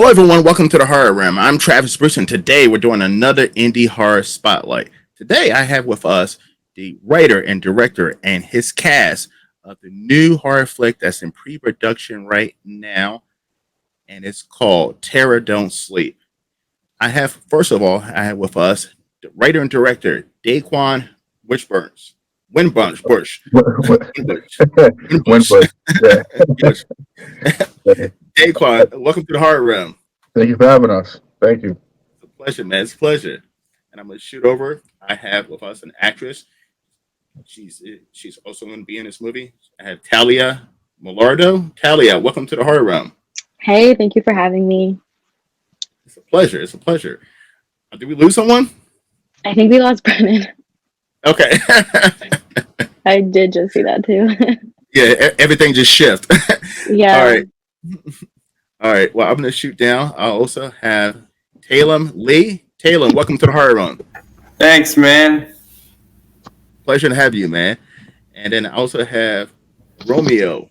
Hello, everyone. Welcome to the Horror Room. I'm Travis Bruce, and today we're doing another indie horror spotlight. Today, I have with us the writer and director and his cast of the new horror flick that's in pre-production right now, and it's called Terror Don't Sleep. First of all, I have with us the writer and director Daquan Wishburns. Winbush Bush. Winbush. Winbush. Winbush. Yeah. Yes. Daquan, welcome to the Horror Room. Thank you for having us. Thank you. It's a pleasure, man. It's a pleasure. And I'm gonna shoot over. I have with us an actress. She's also going to be in this movie. I have Talia Millardo. Talia, welcome to the Horror Room. Hey, thank you for having me. It's a pleasure. It's a pleasure. Did we lose someone? I think we lost Brennan. Okay. I did just see that too. Yeah, everything just shift. Yeah. All right. All right. Well, I'm going to shoot down. I also have Talem Lee. Talem, welcome to the Horror Room. Thanks, man. Pleasure to have you, man. And then I also have Romeo.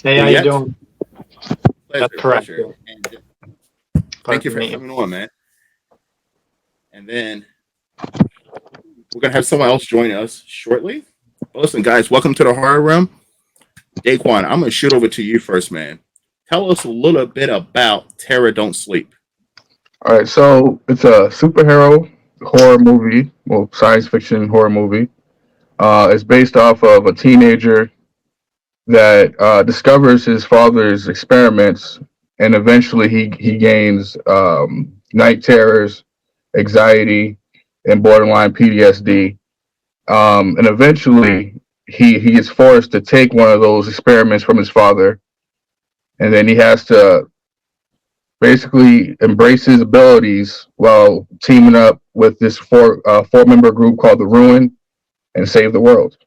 Hey, how you doing? Pleasure, That's correct. pleasure. And thank you for coming on, man. And then we're going to have someone else join us shortly. But listen, guys, welcome to the Horror Room. Daquan, I'm going to shoot over to you first, man. Tell us a little bit about Terror Don't Sleep. All right, so it's a superhero horror movie, well, science fiction horror movie. It's based off of a teenager that discovers his father's experiments, and eventually he gains night terrors, anxiety, and borderline PTSD. And eventually he is forced to take one of those experiments from his father, and then he has to basically embrace his abilities while teaming up with this four-member group called the Ruin and save the world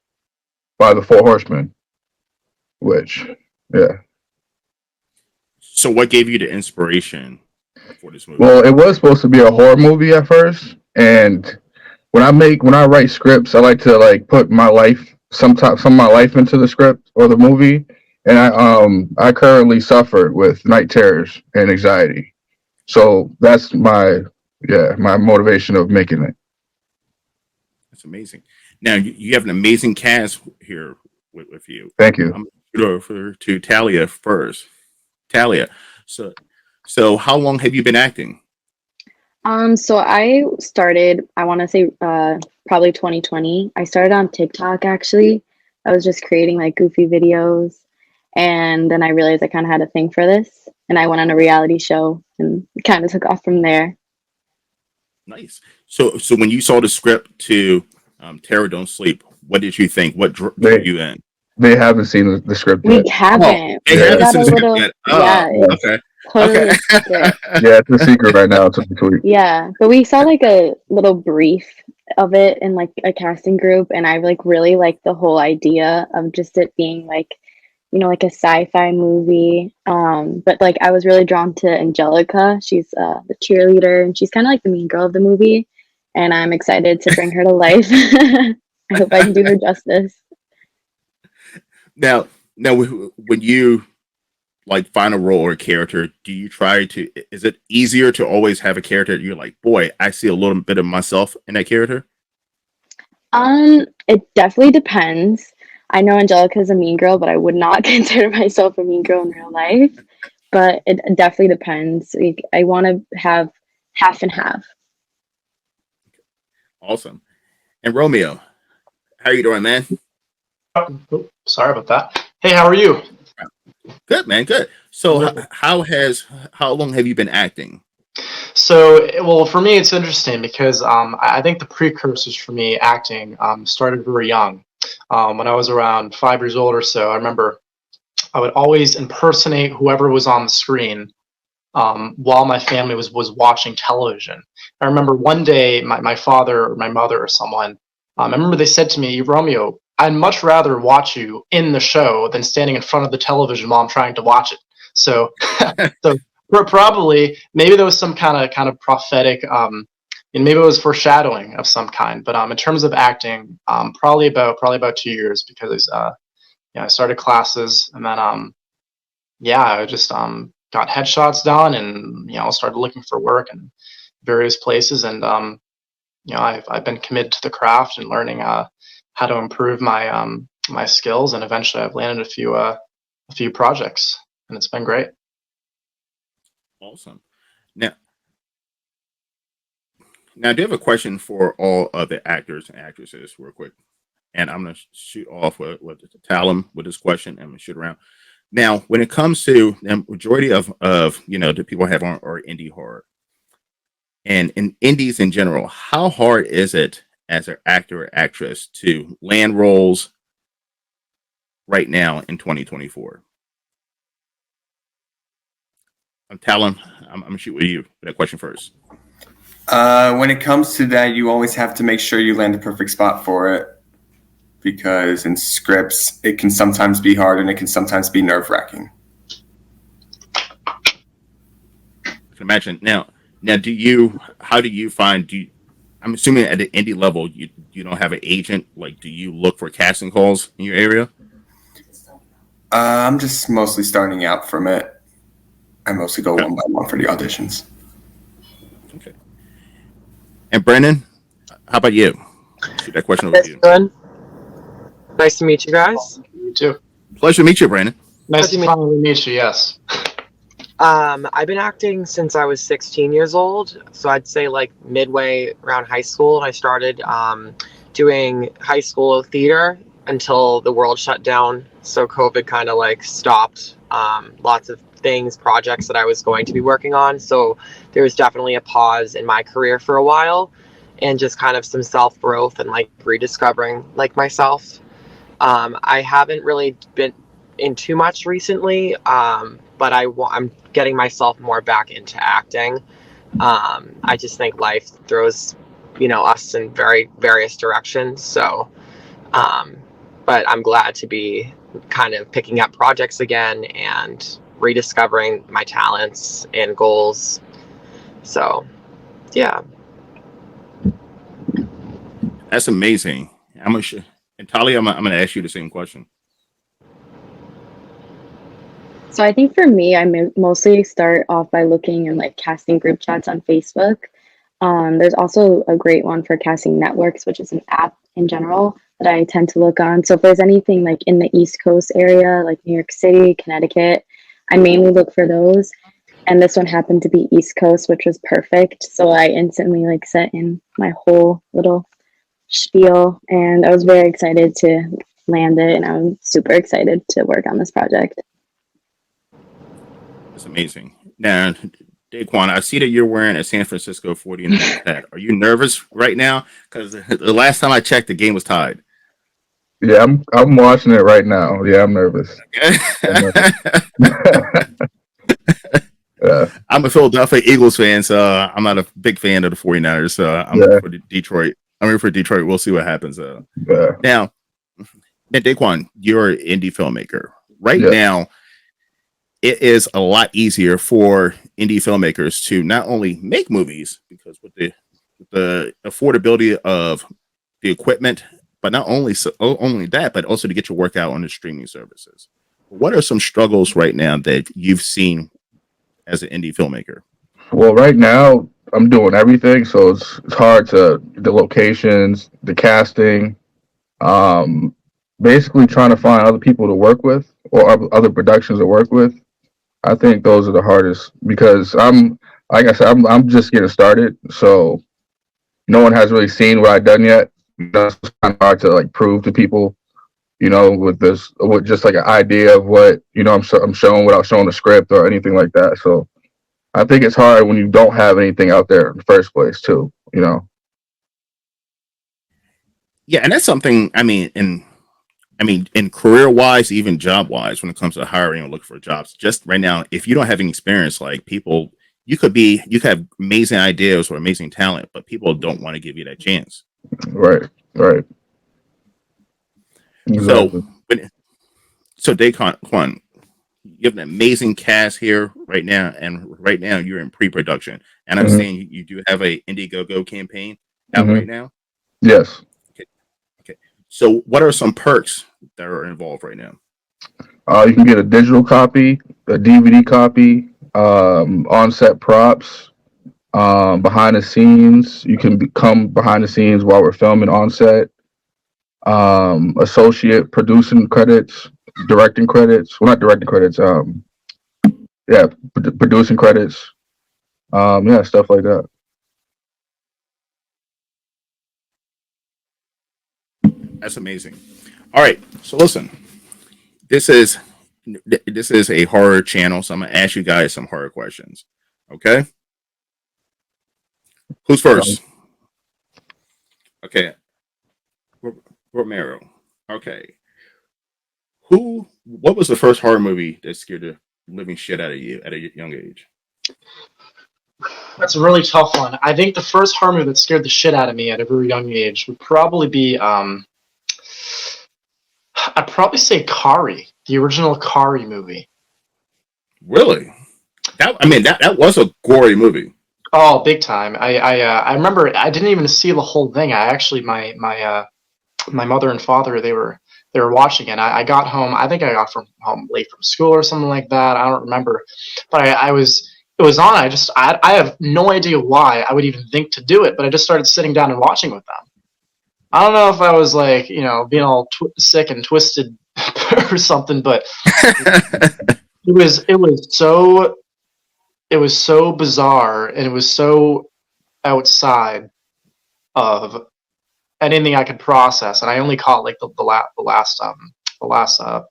by the Four Horsemen. So what gave you the inspiration for this movie? Well, it was supposed to be a horror movie at first, and when I write scripts, I like to put my life, some of my life into the script or the movie. And I currently suffer with night terrors and anxiety, so that's my motivation of making it. That's amazing. Now you have an amazing cast here with you. Thank you. I'm going to go over to Talia first. Talia, so how long have you been acting? So I started, I want to say probably 2020. I started on TikTok actually. I was just creating goofy videos, and then I realized I kind of had a thing for this, and I went on a reality show and kind of took off from there. Nice. So when you saw the script to Terror Don't Sleep, what did you think? What drew you in? They haven't seen the script We yet. haven't. They haven't seen the script yet. Yeah, it's Okay. totally Okay. secret. Yeah, it's a secret right now. It's a tweet. Yeah, but we saw a little brief of it in a casting group, and I really liked the whole idea of just it being a sci-fi movie. But I was really drawn to Angelica. She's the cheerleader, and she's kind of the mean girl of the movie, and I'm excited to bring her to life. I hope I can do her justice. Now, when you find a role or a character, do you is it easier to always have a character that you're boy, I see a little bit of myself in that character? It definitely depends. I know Angelica is a mean girl, but I would not consider myself a mean girl in real life. But it definitely depends. I want to have half and half. Awesome. And Romeo, how are you doing, man? Oh, sorry about that. Hey, how are you? Good, man. Good. So how long have you been acting? So, well, for me, it's interesting because I think the precursors for me acting started very young. When I was around 5 years old or so, I remember I would always impersonate whoever was on the screen while my family was watching television. I remember one day my father or my mother or someone, I remember they said to me, Romeo, I'd much rather watch you in the show than standing in front of the television while I'm trying to watch it. So, probably maybe there was some kind of prophetic, and maybe it was foreshadowing of some kind. But in terms of acting, probably about 2 years because I started classes, and then I just got got headshots done, and started looking for work in various places. And I've been committed to the craft and learning how to improve my skills, and eventually I've landed a few projects, and it's been great. Awesome. Now, I do have a question for all of the actors and actresses, real quick, and I'm going to shoot off with Talon with this question, and I'm going to shoot around. Now, when it comes to the majority of the people have on are indie horror, and in indies in general, how hard is it as an actor or actress to land roles right now in 2024? Talon, I'm going to shoot with you for that question first. When it comes to that, you always have to make sure you land the perfect spot for it, because in scripts, it can sometimes be hard and it can sometimes be nerve-wracking. I can imagine. Now, how do you find, I'm assuming at the indie level, you don't have an agent. Like, do you look for casting calls in your area? I'm just mostly starting out from it. I mostly go one by one for the auditions. Okay. And Brendan, how about you? Shoot that question over to you. Good. Nice to meet you guys. You too. Pleasure to meet you, Brandon. Nice to finally meet you. Yes. I've been acting since I was 16 years old, so I'd say like midway around high school. I started doing high school theater until the world shut down, so COVID kind of like stopped lots of projects that I was going to be working on. So there was definitely a pause in my career for a while, and just kind of some self-growth and like rediscovering like myself. I haven't really been in too much recently, but I'm getting myself more back into acting. I just think life throws us in very various directions. So but I'm glad to be kind of picking up projects again and rediscovering my talents and goals. So yeah, that's amazing. And Talia, I'm gonna ask you the same question. So I think for me, I mostly start off by looking in like casting group chats on Facebook. There's also a great one for Casting Networks, which is an app in general that I tend to look on. So if there's anything like in the East Coast area, like New York City, Connecticut, I mainly look for those. And this one happened to be East Coast, which was perfect. So I instantly like set in my whole little spiel, and I was very excited to land it, and I'm super excited to work on this project. That's amazing. Now, Daquan, I see that you're wearing a San Francisco 49ers hat. Are you nervous right now? Because the last time I checked, the game was tied. Yeah, I'm watching it right now. Yeah, I'm nervous. Yeah. I'm a Philadelphia Eagles fan, so I'm not a big fan of the 49ers. So I'm rooting for Detroit. I'm rooting for Detroit. We'll see what happens. Now, Daquan, you're an indie filmmaker. Right now, it is a lot easier for indie filmmakers to not only make movies, because with the affordability of the equipment, but not only that, but also to get your work out on the streaming services. What are some struggles right now that you've seen as an indie filmmaker? Well, right now I'm doing everything, so it's hard to the locations, the casting, basically trying to find other people to work with or other productions to work with. I think those are the hardest, because like I said, I'm just getting started, so no one has really seen what I've done yet. It's kind of hard to like prove to people, with just like an idea of what I'm showing without showing the script or anything like that. So I think it's hard when you don't have anything out there in the first place, too. Yeah, and that's something. In career wise, even job wise, when it comes to hiring or looking for jobs, just right now, if you don't have any experience, like people, you could have amazing ideas or amazing talent, but people don't want to give you that chance. Right. Exactly. So Daquan, you have an amazing cast here right now, and right now you're in pre-production. And I'm saying you do have a Indiegogo campaign out right now. Yes. Okay. So what are some perks that are involved right now? You can get a digital copy, a DVD copy, on-set props, behind the scenes. You can come behind the scenes while we're filming on set. Associate producing credits, directing credits. Well, not directing credits. Producing credits. Stuff like that. That's amazing. All right, so listen, this is a horror channel, so I'm gonna ask you guys some horror questions. Okay, who's first? Okay, Romero. Okay, what was the first horror movie that scared the living shit out of you at a young age? That's a really tough one. I think the first horror movie that scared the shit out of me at a very young age would probably be I'd probably say Kari, the original Kari movie. Really? That was a gory movie. Oh, big time! I remember I didn't even see the whole thing. I actually my mother and father they were watching it. I got home. I think I got home late from school or something like that. I don't remember, but it was on. I have no idea why I would even think to do it, but I just started sitting down and watching with them. I don't know if I was like, being all sick and twisted or something, but it was so bizarre and it was so outside of anything I could process, and I only caught like the last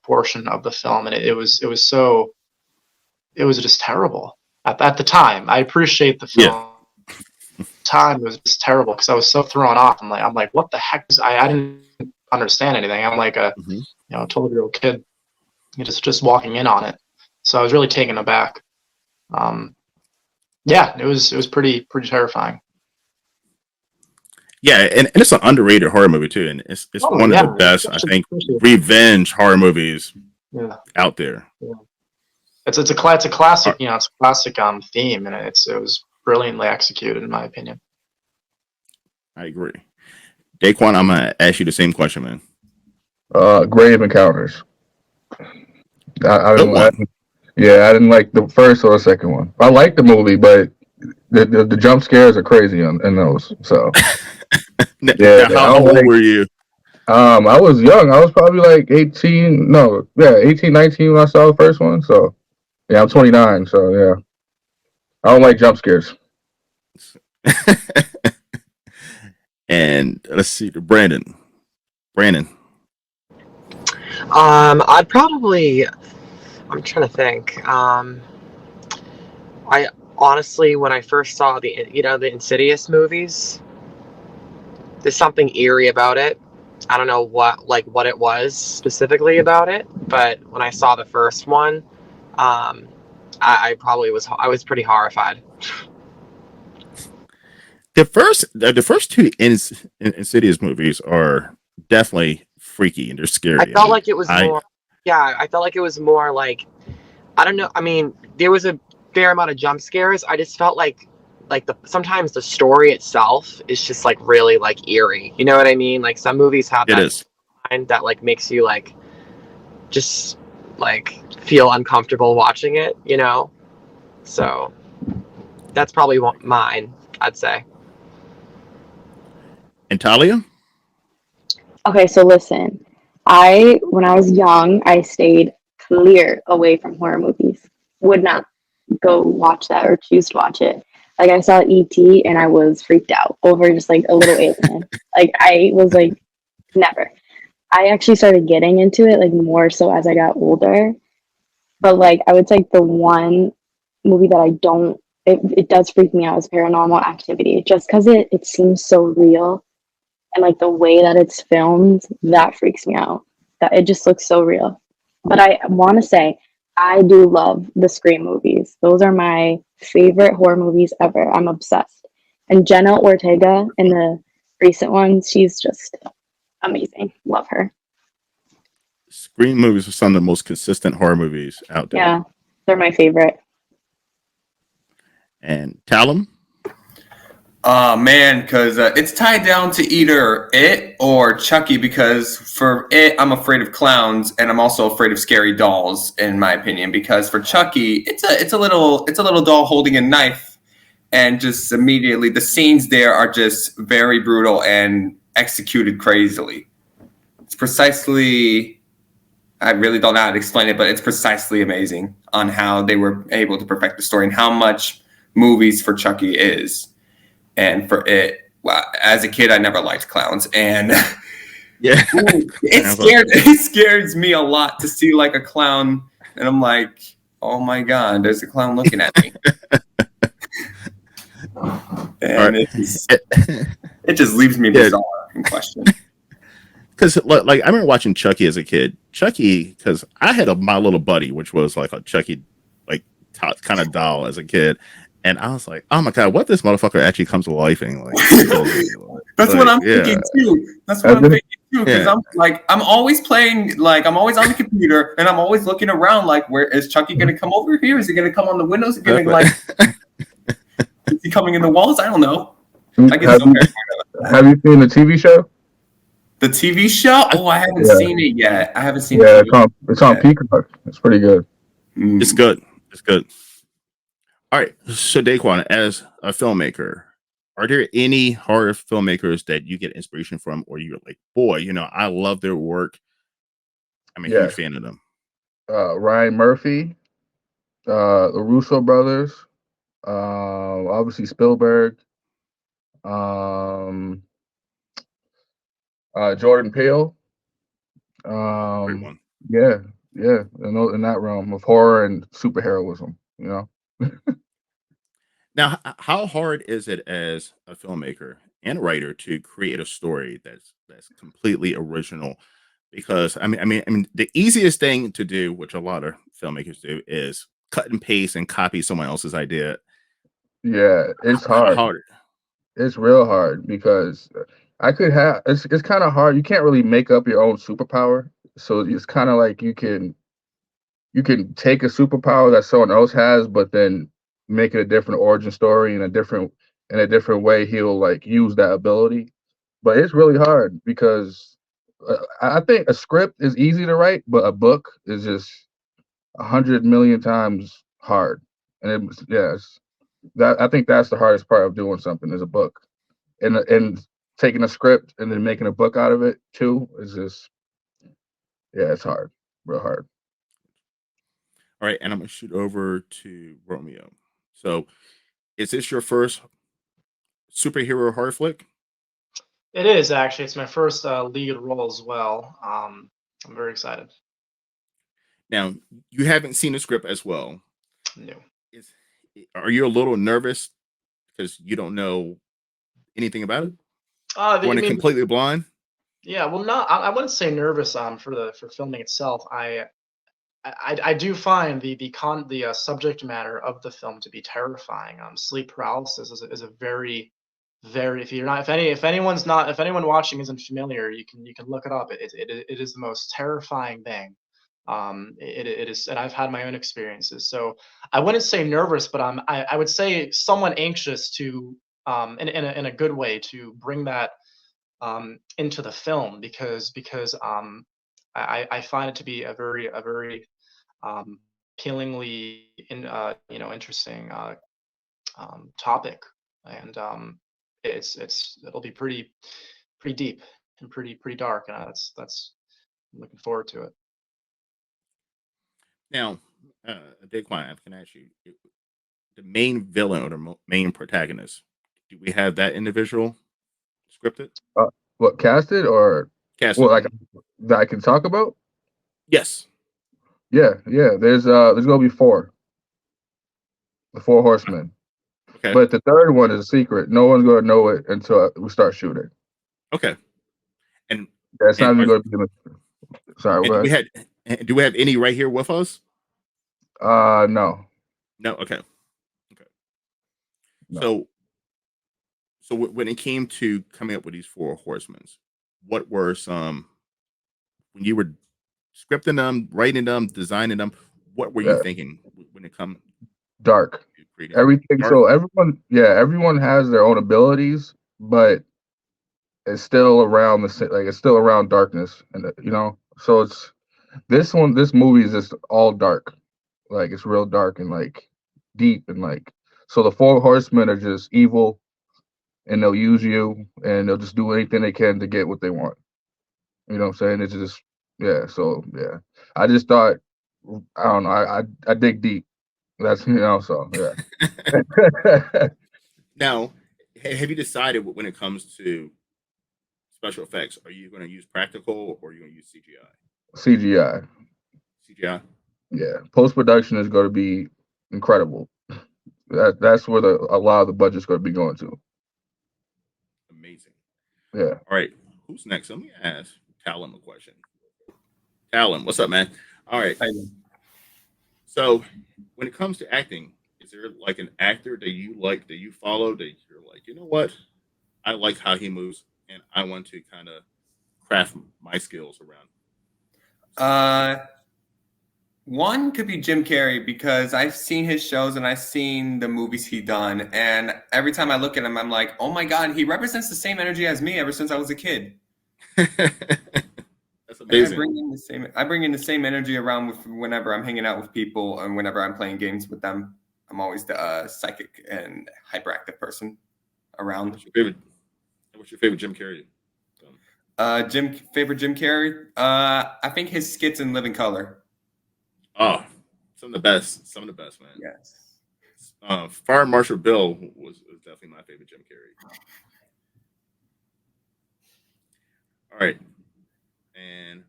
portion of the film, and it was just terrible at the time. I appreciate the film. Yeah. Time was just terrible because I was so thrown off. I'm like, what the heck? I didn't understand anything. I'm like a 12-year-old kid, just walking in on it. So I was really taken aback. It was pretty terrifying. Yeah, and it's an underrated horror movie too, and it's one of the best, I think, revenge horror movies out there. Yeah. It's a classic, it's a classic theme, and it was brilliantly executed in my opinion. I agree. Daquan, I'm gonna ask you the same question, man. Grave Encounters. I didn't like the first or the second one. I liked the movie, but the jump scares are crazy in those. So How old were you? I was young. I was probably like 18, 19 when I saw the first one. So yeah, I'm 29. So yeah, I don't like jump scares. And let's see, Brandon. I'd probably. I'm trying to think. I honestly, when I first saw the Insidious movies, there's something eerie about it. I don't know what it was specifically about it, but when I saw the first one, I was pretty horrified. The first two Insidious movies are definitely freaky and they're scary. I felt like it was more. Yeah, I felt like it was more like, I don't know. I mean, there was a fair amount of jump scares. I just felt like sometimes the story itself is just like really like eerie. You know what I mean? Like some movies have that like makes you like just like feel uncomfortable watching it. So that's probably mine, I'd say. And Talia? Okay, so listen, when I was young, I stayed clear away from horror movies. Would not go watch that or choose to watch it. Like I saw E.T. and I was freaked out over just like a little alien. Like I was like, never. I actually started getting into it like more so as I got older. But like I would say the one movie that it does freak me out is Paranormal Activity, just because it seems so real. And like the way that it's filmed, that freaks me out. That it just looks so real. But I want to say, I do love the Scream movies. Those are my favorite horror movies ever. I'm obsessed. And Jenna Ortega in the recent ones, she's just amazing. Love her. Scream movies are some of the most consistent horror movies out there. Yeah, they're my favorite. And Talum? Man, because it's tied down to either it or Chucky. Because for it, I'm afraid of clowns, and I'm also afraid of scary dolls, in my opinion. Because for Chucky, it's a little doll holding a knife, and just immediately the scenes there are just very brutal and executed crazily. It's precisely, I really don't know how to explain it, but it's precisely amazing on how they were able to perfect the story and how much movies for Chucky is. And for it, well, as a kid, I never liked clowns, and Yeah. it scares me a lot to see like a clown, and I'm like, oh my god, there's a clown looking at me, and it just leaves me bizarre in question. Because like I remember watching Chucky as a kid. Chucky, because I had My Little Buddy, which was like a Chucky like kind of doll as a kid. And I was like, oh my god, what if this motherfucker actually comes to life and like That's what I'm thinking too. That's what I'm thinking too. Because I'm always playing, like I'm always on the computer and I'm always looking around like, where is Chucky gonna come over here? Is he gonna come on the windows? Is he gonna like is he coming in the walls? I don't know. I get have you seen the TV show? The TV show? Oh, I haven't seen it yet. I haven't seen it. It's on Peacock. It's pretty good. It's good. It's good. All right, so Daquan, as a filmmaker, are there any horror filmmakers that you get inspiration from, or you're like, boy, I love their work. I'm a huge fan of them. Ryan Murphy, the Russo brothers, obviously Spielberg, Jordan Peele. Great one. Yeah, in that realm of horror and superheroism, Now, how hard is it as a filmmaker and writer to create a story that's completely original? Because I mean, the easiest thing to do, which a lot of filmmakers do, is cut and paste and copy someone else's idea. Yeah, it's hard. It's real hard because it's kind of hard. You can't really make up your own superpower, so it's kind of like you can take a superpower that someone else has, but then make it a different origin story in a different way. He'll like use that ability, but it's really hard because I think a script is easy to write, but a book is just 100 million times hard. And I think that's the hardest part of doing something is a book, and taking a script and then making a book out of it too is just it's hard, real hard. All right, and I'm gonna shoot over to Romeo. So, is this your first superhero horror flick? It is actually. It's my first lead role as well. I'm very excited. Now, you haven't seen the script as well. No. Are you a little nervous because you don't know anything about it? Going in completely blind? Yeah, well, I wouldn't say nervous. For filming itself, I do find the subject matter of the film to be terrifying. Sleep paralysis is a very, very, if anyone watching isn't familiar, you can look it up. It is the most terrifying thing. It is, and I've had my own experiences. So I wouldn't say nervous, but I would say somewhat anxious to in a good way to bring that into the film because I find it to be a very appealingly interesting topic, and it'll be pretty deep and pretty dark, and that's I'm looking forward to it. Now, Daquan, I can ask you the main villain or the main protagonist. Do we have that individual scripted? What, casted or Casted. Well, like that I can talk about? Yes. Yeah. There's gonna be 4. The 4 horsemen. Okay. But the third one is a secret. No one's gonna know it until we start shooting. Okay. And that's not even gonna be sorry. Do we have any right here with us? No. No. Okay. No. So when it came to coming up with these 4 horsemen, what were some, when you were scripting them, writing them, designing them, what were you thinking when it comes? Dark. pretty Everything. dark. So everyone has their own abilities, but it's still around it's still around darkness, and so this movie is just all dark, like it's real dark and like deep and like so the four horsemen are just evil, and they'll use you and they'll just do anything they can to get what they want. You know what I'm saying? It's just So I just thought I don't know. I dig deep. That's so yeah. Now, have you decided when it comes to special effects? Are you going to use practical or are you going to use CGI? CGI. CGI. Yeah, post production is going to be incredible. That's where a lot of the budget's going to be going to. Amazing. Yeah. All right. Who's next? Let me ask Talon a question. Talon, what's up, man? All right. So, when it comes to acting, is there like an actor that you like, that you follow, that you're like, you know what? I like how he moves, and I want to kind of craft my skills around. One could be Jim Carrey because I've seen his shows and I've seen the movies he done, and every time I look at him, I'm like, oh my god, he represents the same energy as me ever since I was a kid. That's amazing. I bring in the same energy around whenever I'm hanging out with people and whenever I'm playing games with them. I'm always the psychic and hyperactive person around. What's your favorite Jim Carrey? Favorite Jim Carrey? I think his skits in Living Color. Oh, some of the best, man. Yes. Fire Marshal Bill was definitely my favorite Jim Carrey. All right, and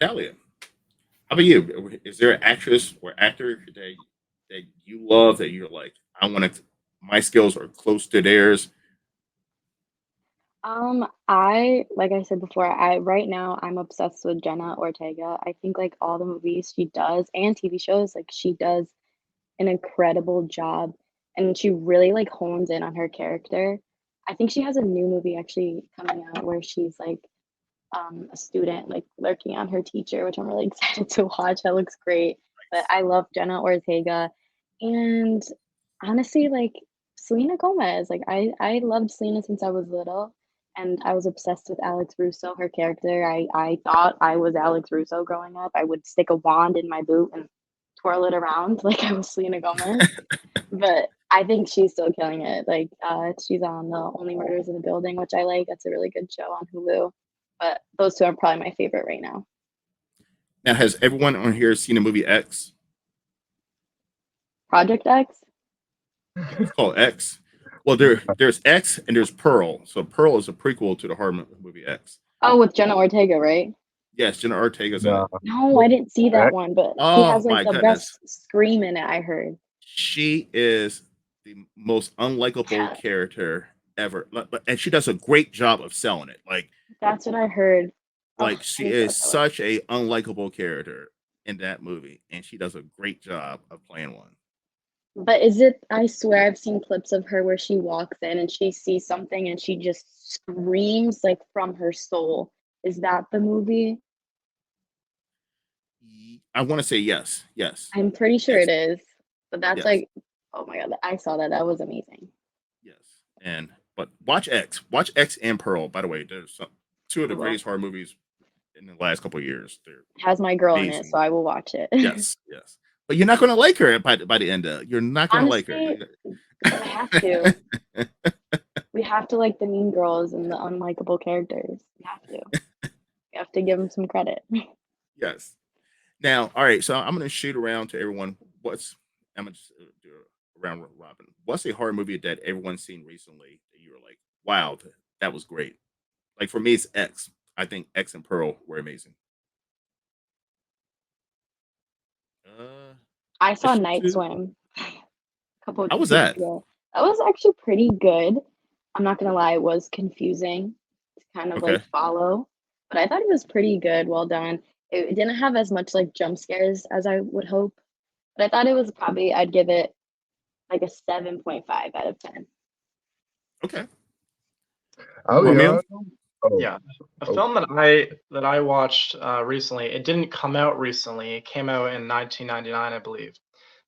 Talia, how about you? Is there an actress or actor that you love that you're like, my skills are close to theirs? Like I said before, right now I'm obsessed with Jenna Ortega. I think like all the movies she does and TV shows, like she does an incredible job and she really like hones in on her character. I think she has a new movie actually coming out where she's like a student like lurking on her teacher, which I'm really excited to watch. That looks great. But I love Jenna Ortega. And honestly, like Selena Gomez, like I loved Selena since I was little. And I was obsessed with Alex Russo, her character. I thought I was Alex Russo growing up. I would stick a wand in my boot and twirl it around like I was Selena Gomez. But I think she's still killing it. Like she's on the Only Murders in the Building, which I like. That's a really good show on Hulu. But those two are probably my favorite right now. Now, has everyone on here seen the movie X? Project X? It's called X. Well, there's X and there's Pearl. So Pearl is a prequel to the horror movie X. Oh, with Jenna Ortega, right? Yes, Jenna Ortega's in it. No, I didn't see that one, but she has like the best scream in it, I heard. She is the most unlikable character ever, and she does a great job of selling it. Like that's what I heard. Like she is such a unlikable character in that movie, and she does a great job of playing one. But is it? I swear I've seen clips of her where she walks in and she sees something and she just screams like from her soul. Is that the movie? I want to say yes. I'm pretty sure it is. But that's like, oh my god, I saw that. That was amazing. Yes, but watch X and Pearl. By the way, there's two of the greatest horror movies in the last couple of years. It has my girl in it, so I will watch it. Yes. But you're not going to like her by the end of it. You're not going to like her. I have to. We have to like the mean girls and the unlikable characters. We have to. We have to give them some credit. Yes. Now, all right. So I'm going to shoot around to everyone. I'm going to do a round robin. What's a horror movie that everyone's seen recently that you were like, wow, that was great? Like for me, it's X. I think X and Pearl were amazing. I saw Night Swim. How was that? Ago. That was actually pretty good. I'm not gonna lie, it was confusing to kind of like follow, but I thought it was pretty good. Well done. It didn't have as much like jump scares as I would hope, but I thought it was probably I'd give it like a 7.5 out of 10. Okay. Yeah, a film that I watched recently. It didn't come out recently. It came out in 1999, I believe.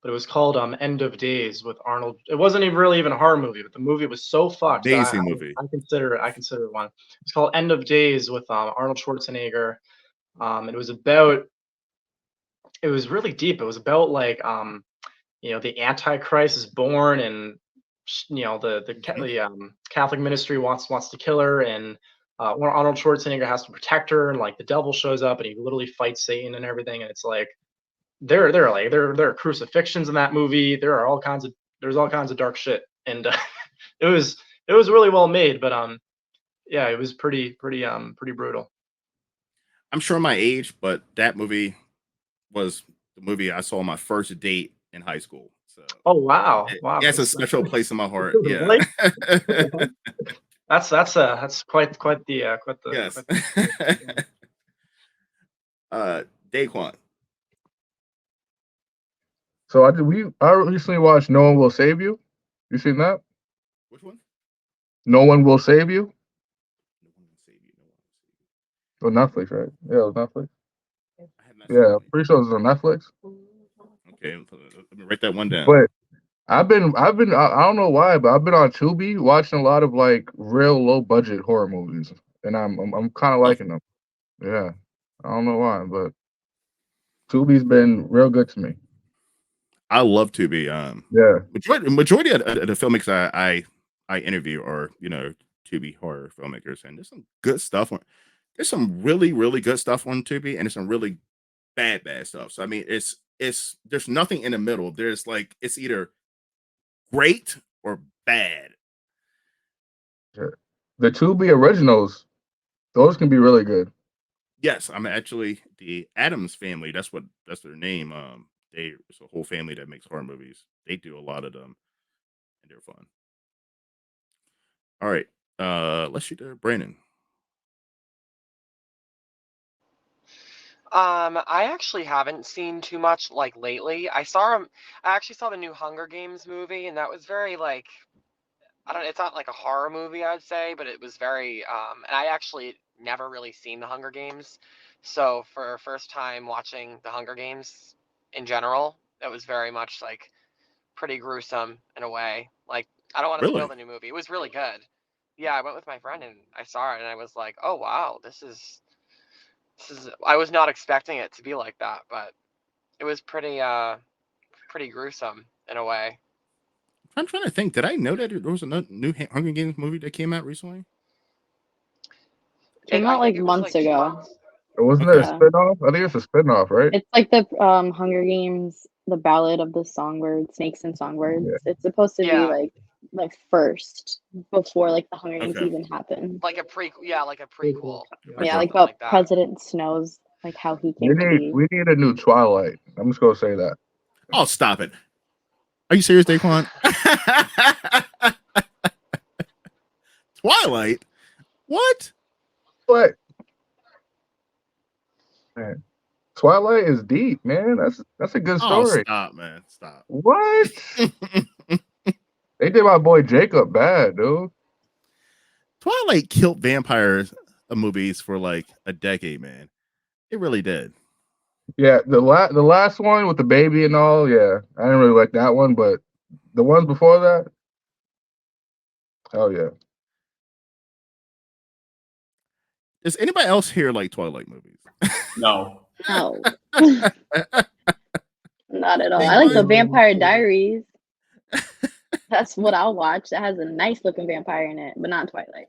but it was called End of Days with Arnold. It wasn't even really even a horror movie, but the movie was so fucked that Amazing movie. I consider it one. It's called End of Days with Arnold Schwarzenegger. It was really deep. It was about like the Antichrist is born, and the Catholic ministry wants to kill her, and Arnold Schwarzenegger has to protect her, and like the devil shows up and he literally fights Satan and everything, and it's like there are crucifixions in that movie. There's all kinds of dark shit, and it was really well made, but yeah, it was pretty brutal. I'm sure my age, but that movie was the movie I saw on my first date in high school. So Oh wow. yeah, it's a special place in my heart. Yeah. Really? That's quite the Yes. Daquan. So I recently watched No One Will Save You. You seen that? Which one? No One Will Save You No One Will Save You. No One Will Save You. on Netflix, right? Yeah, it was Netflix. I have not Yeah, seen pretty sure it was on Netflix. it. Okay, let me write that one down. But I don't know why, but I've been on Tubi watching a lot of like real low budget horror movies, and I'm kind of liking them. Yeah, I don't know why, but Tubi's been real good to me. I love Tubi. Yeah, Majority of the filmmakers I interview are Tubi horror filmmakers, and there's some good stuff on. There's some really really good stuff on Tubi, and there's some really bad stuff. So I mean, it's there's nothing in the middle. There's like it's either great or bad. the Tubi originals, those can be really good. Yes, I'm actually the Adams family. That's their name. It's a whole family that makes horror movies. They do a lot of them, and they're fun. All right, let's shoot to Brandon. I actually haven't seen too much like lately. I actually saw the new Hunger Games movie, and that was very like, it's not like a horror movie, I'd say, but it was very, and I actually never really seen the Hunger Games. So for first time watching the Hunger Games in general, it was very much like pretty gruesome in a way. Like, I don't want to spoil Really? the new movie. It was really good. Yeah, I went with my friend and I saw it and I was like, oh wow, this is, I was not expecting it to be like that, but it was pretty gruesome in a way. I'm trying to think. Did I know that there was a new Hunger Games movie that came out recently? Came I out think like it was, months 2 ago. months. Wasn't it a Okay. spinoff? I think it's a spinoff, right? It's like the Hunger Games, the Ballad of the Songbird, Snakes and Songbirds. Yeah. It's supposed to be Yeah. like first before like the Hunger Games Okay. even happened. Like a prequel. Yeah, like a prequel. Yeah, something like about like that. President Snow's like how he We came to be. need a new Twilight. I'm just gonna say that. Oh, stop it! Are you serious, Daquan? Twilight? What? But man, Twilight is deep, man. That's a good Oh, story. stop, man! Stop. What? They did my boy Jacob bad, dude. Twilight killed vampires movies for like a decade, man. It really did. Yeah, the last one with the baby and all, yeah. I didn't really like that one, but the ones before that, hell yeah. Does anybody else here like Twilight movies? No. No, not at all. I like the Vampire Diaries. That's what I'll watch. That has a nice looking vampire in it, but not Twilight.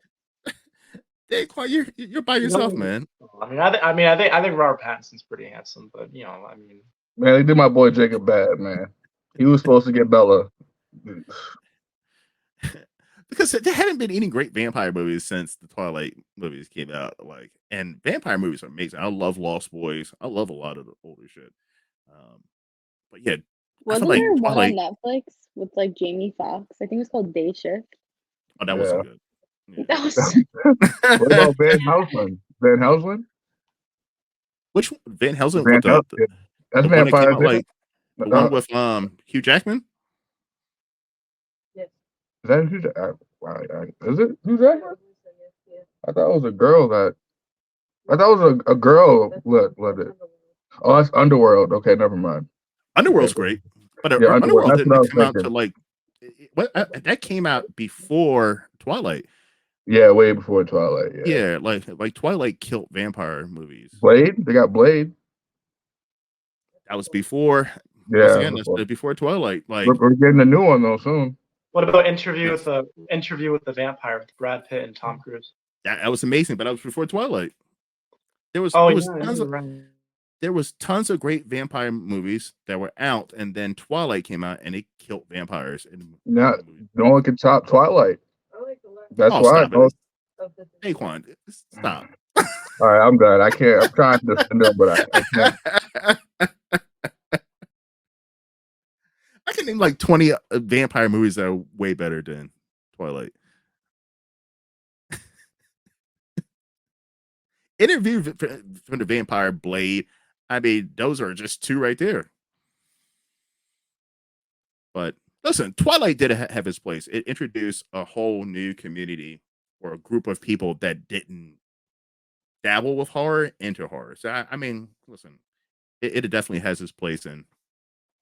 Daquan, you're by yourself, man. I think Robert Pattinson's pretty handsome, but Man, they did my boy Jacob bad, man. He was supposed to get Bella. Because there hadn't been any great vampire movies since the Twilight movies came out. And vampire movies are amazing. I love Lost Boys. I love a lot of the older shit. But yeah, Wasn't like there one Twilight- on Netflix with like Jamie Foxx? I think it was called Day Shift. oh, that wasn't good. Yeah. That was What about Van Helsing? Van Helsing? Which one? Van Helsing? Van With the Helsing. That's one that came vampire. out, like the No, one with Hugh Jackman? is that who? Is it Hugh Jackman? I thought it was a girl that. I thought it was a girl. What it? Oh, that's Underworld. Okay, never mind. Underworld's great. But Yeah, Underworld that's what I didn't was come out thinking. to like what that came out before Twilight. Yeah, way before Twilight. Yeah. Yeah, like Twilight killed vampire movies. Blade. They got Blade. That was before. Once Yeah. again, that's before Twilight. Like, We're getting a new one though soon. What about Interview yes, with the Vampire with Brad Pitt and Tom Cruise? that was amazing, but that was before Twilight. There was Oh there was yeah, tons you're of right. there was tons of great vampire movies that were out, and then Twilight came out and it killed vampires in Now, the movie. no one can top Twilight. That's Oh, why. stop it, Daquan, stop. All right, I'm done. I can't. I'm trying to defend them, but I can't. I can name like 20 vampire movies that are way better than Twilight. Interview from the Vampire, Blade. I mean, those are just two right there. But listen, Twilight did have its place. It introduced a whole new community or a group of people that didn't dabble with horror into horror. So I mean, listen, it definitely has its place in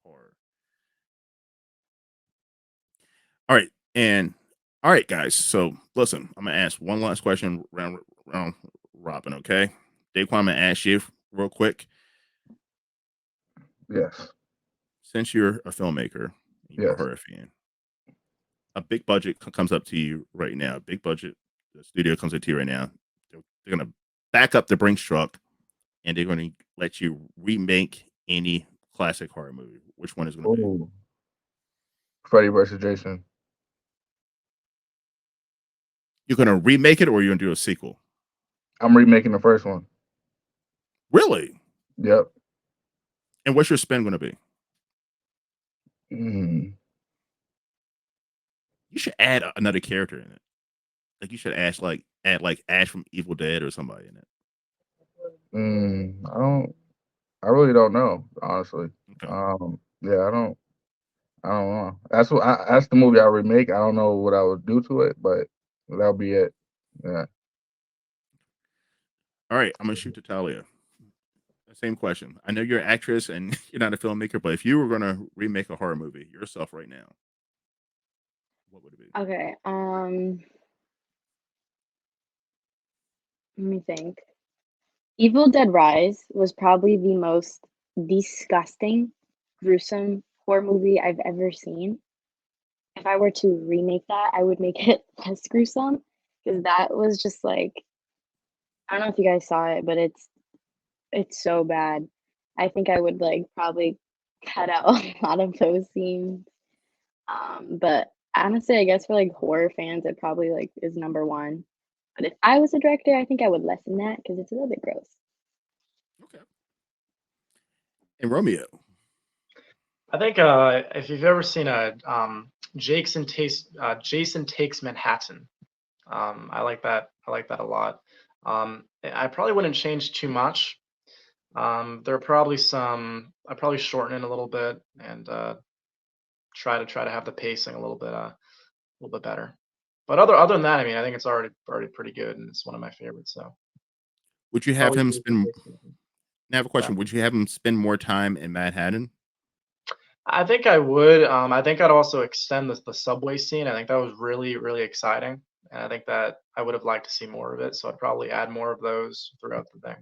horror. All right, and all right, guys. So listen, I'm gonna ask one last question round robin. Okay, Daquan, I'm gonna ask you real quick. Yes. Since you're a filmmaker, you're a Yes. horror fan, a big budget comes up to you right now. Big budget, the studio comes up to you right now. They're gonna back up the Brinks truck, and they're gonna let you remake any classic horror movie. Which one is gonna be? Ooh. Freddy versus Jason. You're gonna remake it, or you're gonna do a sequel? I'm remaking the first one. Really? Yep. And what's your spin gonna be? Mm. You should add another character in it. Like you should add like Ash from Evil Dead or somebody in it. I really don't know, honestly. Okay. Yeah, I don't know. That's the movie I remake. I don't know what I would do to it, but that'll be it. Yeah. All right, I'm gonna shoot to Talia. Same question. I know you're an actress and you're not a filmmaker, but if you were gonna remake a horror movie yourself right now, what would it be? Okay. Let me think. Evil Dead Rise was probably the most disgusting, gruesome horror movie I've ever seen. If I were to remake that, I would make it less gruesome because that was just like I don't know if you guys saw it, but it's so bad. I think I would like probably cut out a lot of those scenes. But honestly, I guess for like horror fans, it probably like is number one. But if I was a director, I think I would lessen that because it's a little bit gross. Okay. And Romeo. I think if you've ever seen Jason Takes Manhattan, I like that. I like that a lot. I probably wouldn't change too much. There are probably I probably shorten it a little bit and try to have the pacing a little bit better. But other than that, I mean, I think it's already pretty good, and it's one of my favorites. So Would you have probably him Jason spend Takes Manhattan. I have a question. Would you have him spend more time in Manhattan? I think I would. I think I'd also extend the subway scene. I think that was really exciting, and I think that I would have liked to see more of it. So I'd probably add more of those throughout the thing.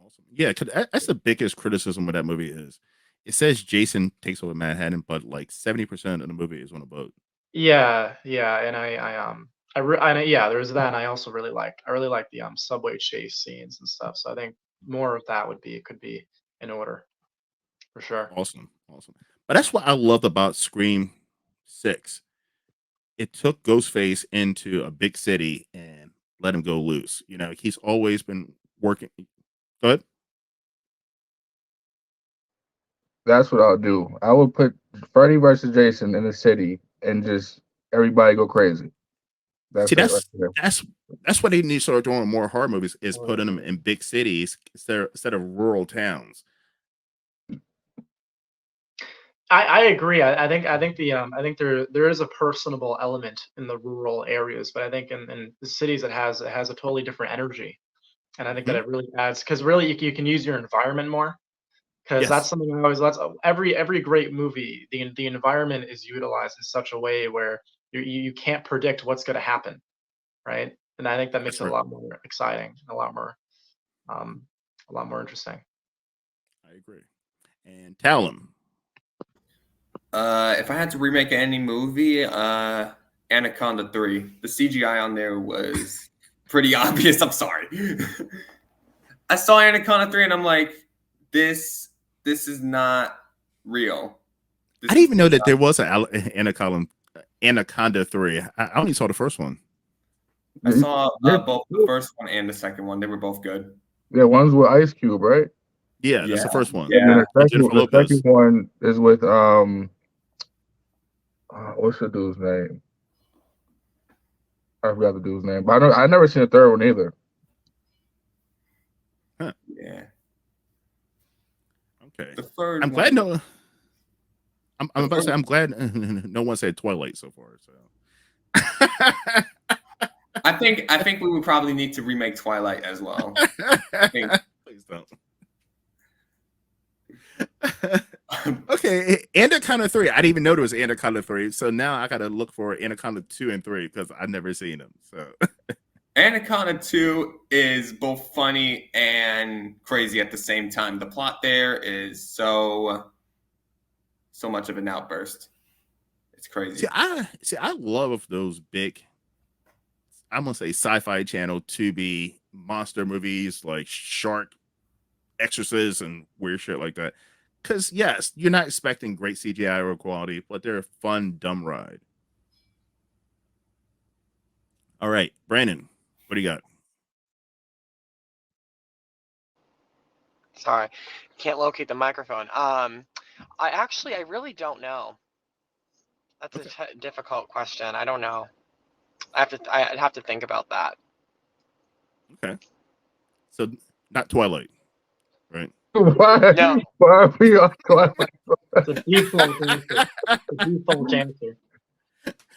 Awesome. Yeah, 'cause that's the biggest criticism of that movie is it says Jason takes over Manhattan, but like 70% of the movie is on a boat. Yeah, and yeah, there's that. And I also really like the subway chase scenes and stuff. So I think more of that could be in order for sure. Awesome. But that's what I loved about Scream 6. It took Ghostface into a big city and let him go loose. You know, he's always been working. Go ahead. That's what I'll do. I would put Freddy versus Jason in the city and just everybody go crazy. That's See, it right there. that's what they need to start doing more horror movies is putting them in big cities instead of rural towns. I agree. I think there is a personable element in the rural areas, but I think in the cities it has a totally different energy, and I think that it really adds because really you can use your environment more. because Yes. that's something I always. That's every great movie. The environment is utilized in such a way where you can't predict what's going to happen, right? And I think that makes That's it a right. lot more exciting, a lot more interesting. I agree. And Talon. If I had to remake any movie, Anaconda 3. The CGI on there was pretty obvious. I'm sorry. I saw Anaconda 3 and I'm like, this is not real. This I didn't even know is that not- there was Anaconda 3. I only saw the first one. I saw Yeah. both the first one and the second one. They were both good. Yeah, one's with Ice Cube, right? Yeah, that's the Yeah. first one. Yeah. And then With Jennifer the Lopez. second one is with what's the dude's name? I forgot the dude's name, but I never seen the third one either. Yeah. Okay. The third I'm one. glad no. I'm about to say I'm glad no one said Twilight so far. So I think we would probably need to remake Twilight as well. please don't. Okay, Anaconda 3. I didn't even know there was Anaconda 3. So now I gotta look for Anaconda 2 and 3 because I've never seen them. So Anaconda 2 is both funny and crazy at the same time. The plot there is so much of an outburst. It's crazy. see, I love those big, I'm gonna say sci-fi channel to be monster movies like Shark, Exorcist, and weird shit like that. Because yes, you're not expecting great CGI or quality, but they're a fun, dumb ride. All right, Brandon, what do you got? Sorry, can't locate the microphone. I really don't know. That's Okay. a difficult question. I don't know. I'd have to think about that. Okay, so not Twilight, right? Why? No. Why are we on Twilight? It's a default answer. A default answer.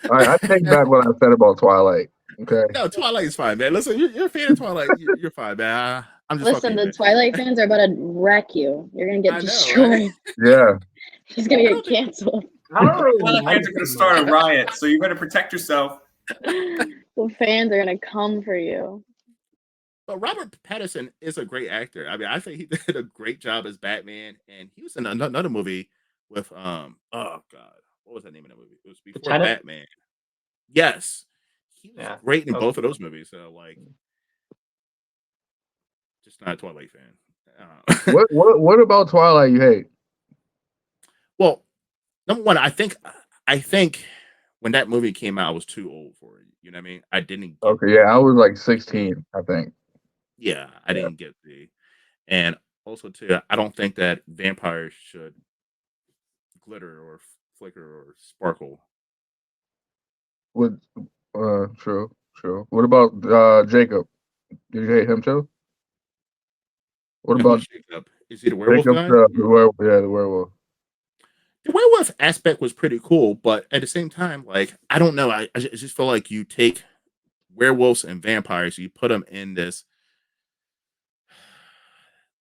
All right, I take back what I said about Twilight. Okay. No, Twilight's fine, man. Listen, you're a fan of Twilight. You're fine, man. I'm just Listen, fucking the with Twilight fans are about to wreck you. You're gonna I get know, destroyed. right? Yeah. He's gonna I get don't think- canceled. I don't really Twilight like fans are going to start a riot, so you better protect yourself. The fans are gonna come for you. But Robert Pattinson is a great actor. I mean, I think he did a great job as Batman, and he was in another movie with oh god, what was that name of the movie? It was before Tenet? Batman. Yes, he was Yeah, great in that was both of good. those movies. So like, just not a Twilight fan. What about Twilight you hate? Well, number one, I think when that movie came out, I was too old for it. You know what I mean? I didn't. Get Okay, yeah, I was like 16, I think. Yeah, I didn't get and also too, I don't think that vampires should glitter or flicker or sparkle. True. What about Jacob? Did you hate him too? What Now, about who's Jacob? Is he the werewolf Jacob, guy? the werewolf? Yeah, the werewolf. The werewolf aspect was pretty cool, but at the same time, like I don't know, I just feel like you take werewolves and vampires, you put them in this.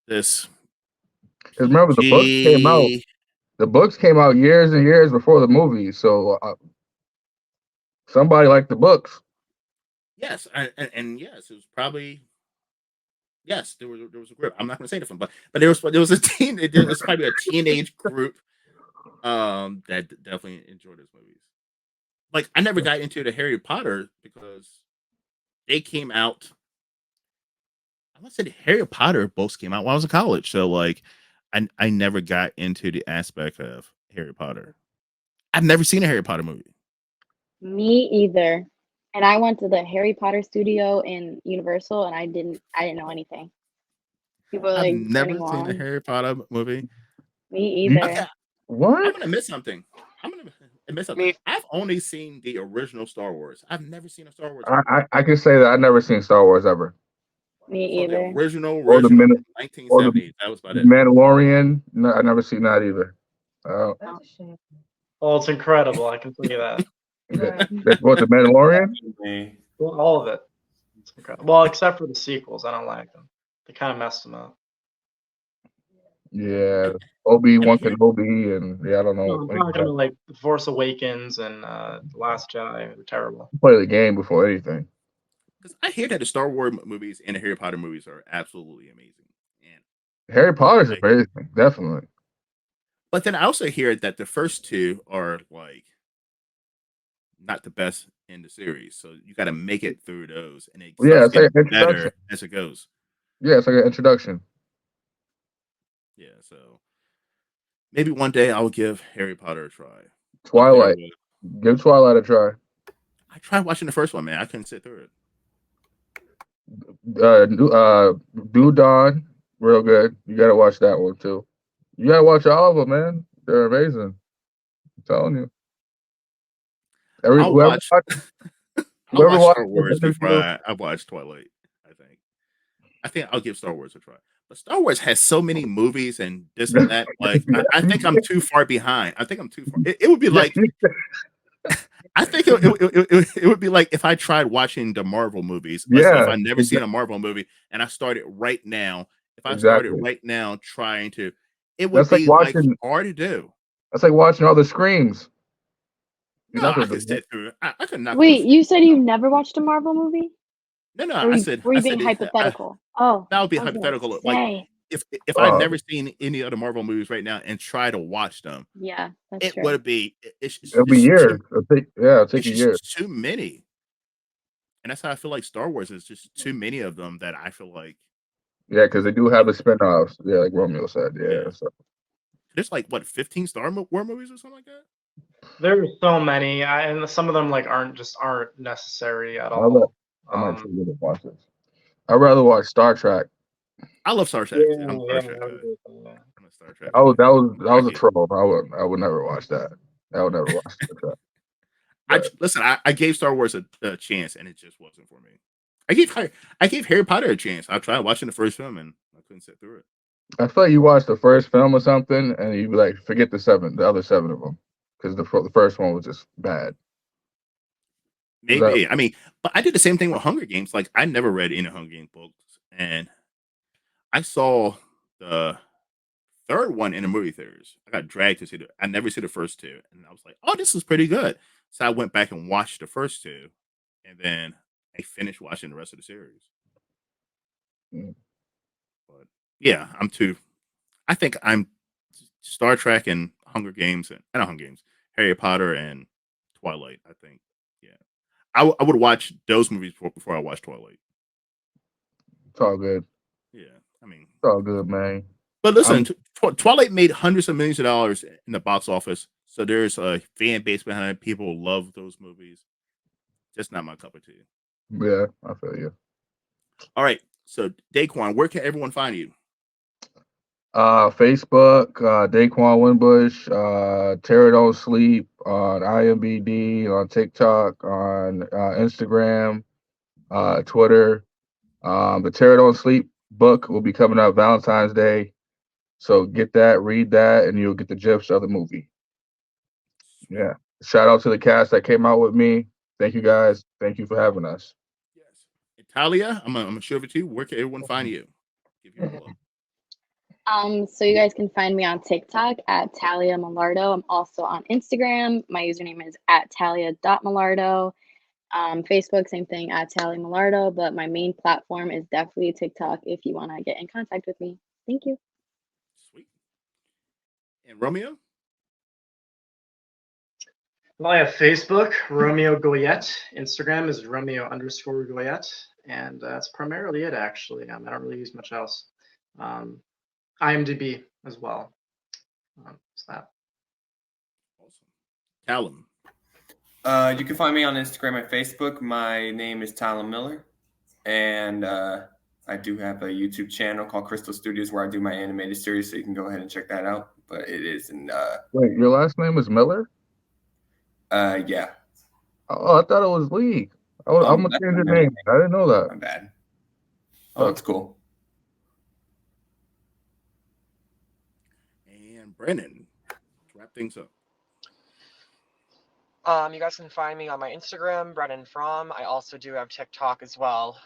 Because remember, the books came out. PG The books came out years and years before the movies, so somebody liked the books. Yes, and yes, it was probably yes. There was a group. I'm not going to say different, but there was there was probably a teenage group that definitely enjoyed those movies. Like I never got into the Harry Potter because they came out. I want to say the Harry Potter books came out when I was in college, so like I never got into the aspect of Harry Potter. I've never seen a Harry Potter movie. Me either. And I went to the Harry Potter studio in Universal, and I didn't know anything. People were I've like never turning seen a on. Harry Potter movie. Me either. Okay, I'm What? gonna miss something. I'm gonna miss something. Me- I've only seen the original Star Wars. I've never seen a Star Wars movie. I can say that I never seen Star Wars ever. Me So the either. original Or the from Min- 1970s. That was about The it. Mandalorian. No, I never seen that either. Oh, it's incredible. I can tell you that. That's what the Mandalorian. Well, all of it. It's incredible. Well, except for the sequels. I don't like them. They kind of messed them up. Yeah, Obi-Wan here- Kenobi, and yeah, I don't No, know. I'm talking about like The Force Awakens and The Last Jedi. They're terrible. Play the game before anything. Because I hear that the Star Wars movies and the Harry Potter movies are absolutely amazing. And Harry Potter's like, amazing, definitely. but then I also hear that the first two are like not the best in the series. So you got to make it through those, and it Yeah, starts it's like getting an introduction. better as it goes. Yeah, it's like an introduction. Yeah, so maybe one day I'll give Harry Potter a try. Twilight. Hopefully Give Twilight a try. I tried watching the first one, man. I couldn't sit through it. Do Dawn, real good. You gotta watch that one too. You gotta watch all of them, man. They're amazing. I'm telling you. I'll Whoever watch. I'll whoever watch watched Star the Wars before interview, I watch Twilight. I think I'll give Star Wars a try. But Star Wars has so many movies and this and that. Like I think I'm too far behind. I think I'm too far. It would be like I think it would be like if I tried watching the Marvel movies. Let's say if yeah, I never seen a Marvel movie and I started right now. If I started exactly. right now trying to, it would That's like be like watching. hard to do. That's like watching all the screams. You're No, not I gonna do could that. sit through it. I could knock those. Wait, you said you never watched a Marvel movie? No, Or I you, said were I you said being it, hypothetical? Oh, that would be I was gonna hypothetical. Like say. if I'd Uh, never seen any other Marvel movies right now and try to watch them, Yeah, that's it true. would be it'll be years. It'll take it's you years. just too many. And that's how I feel like Star Wars is just too many of them that I feel like Yeah, because they do have the spin-offs. Yeah, like Romeo said. Yeah. yeah. So There's like what 15 War movies or something like that. There's so many, and some of them like aren't necessary at I all. might try to watch this. I'd rather watch Star Trek. I love Star Trek. Yeah, Too. I'm a yeah, Star Trek I guy. would agree with that. I'm a Star Trek That was fan. that was a Yeah. troll. I would never watch that. I would never watch Star Trek. Listen. I gave Star Wars a chance, and it just wasn't for me. I gave Harry Potter a chance. I tried watching the first film, and I couldn't sit through it. I feel like you watch the first film or something, and you be like, forget the other seven of them, because the first one was just bad. Maybe. I mean, but I did the same thing with Hunger Games. Like I never read any Hunger Games books, and I saw the third one in the movie theaters. I got dragged to see the. I never see the first two, and I was like, "Oh, this is pretty good." So I went back and watched the first two, and then I finished watching the rest of the series. Mm. But yeah, I'm too. I think I'm Star Trek and Hunger Games and not Hunger Games, Harry Potter and Twilight. I think, yeah, I would watch those movies before I watch Twilight. It's all good. Yeah, I mean, It's all good, man. but listen, Twilight made hundreds of millions of dollars in the box office, so there's a fan base behind it. People love those movies. Just not my cup of tea. Yeah, I feel you. All right, so Daquan, where can everyone find you? Facebook, Daquan Winbush, Terror Don't Sleep on IMBD, on TikTok, on Instagram, Twitter. The Terror Don't Sleep book will be coming out Valentine's Day. So get that, read that, and you'll get the gist of the movie. Yeah. Shout out to the cast that came out with me. Thank you guys. Thank you for having us. Yes, Italia, I'm gonna show it to you. Where can everyone find you? Give you a plug. So you guys can find me on TikTok at Talia Millardo. I'm also on Instagram. My username is at talia.millardo. Facebook, same thing at Talia Millardo, but my main platform is definitely TikTok if you want to get in contact with me. Thank you. Sweet. And Romeo? Well, I have Facebook, Romeo Goyette. Instagram is Romeo_Goyette. And that's primarily it, actually. I don't really use much else. IMDb as well. So that. Awesome. Callum. You can find me on Instagram and Facebook. My name is Talon Miller. And I do have a YouTube channel called Crystal Studios where I do my animated series, so you can go ahead and check that out. But it is in Wait, your last name is Miller? yeah. Oh, I thought it was Lee. I'm gonna that's change your my name. I didn't know that. My bad. Oh, it's cool. And Brennan. Wrap things up. You guys can find me on my Instagram, Brennan Fromm. I also do have TikTok as well.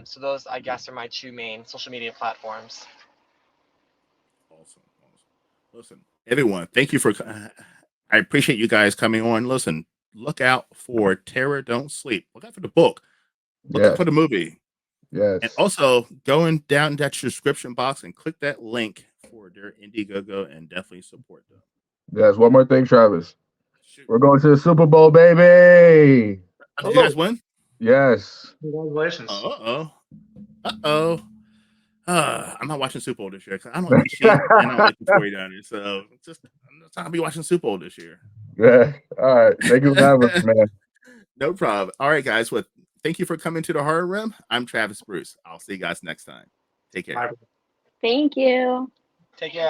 So those, I guess, are my two main social media platforms. Awesome. Listen, everyone, thank you for. I appreciate you guys coming on. Listen, look out for Terror Don't Sleep. Look out for the book. Look out Yes. for the movie. Yes. And also going down that description box and click that link for their Indiegogo and definitely support them. Yes. One more thing, Travis. Shoot. We're going to the Super Bowl, baby. Did you guys win? Yes. Congratulations. Uh-oh. Uh-oh. I'm not watching Super Bowl this year because I don't like the Chiefs and I don't like the 49ers. So it's just I'm not trying to be watching Super Bowl this year. Yeah. All right. Thank you for having us, man. No problem. All right, guys. Well, thank you for coming to the Horror Room. I'm Travis Bruce. I'll see you guys next time. Take care. Bye. Thank you. Take care.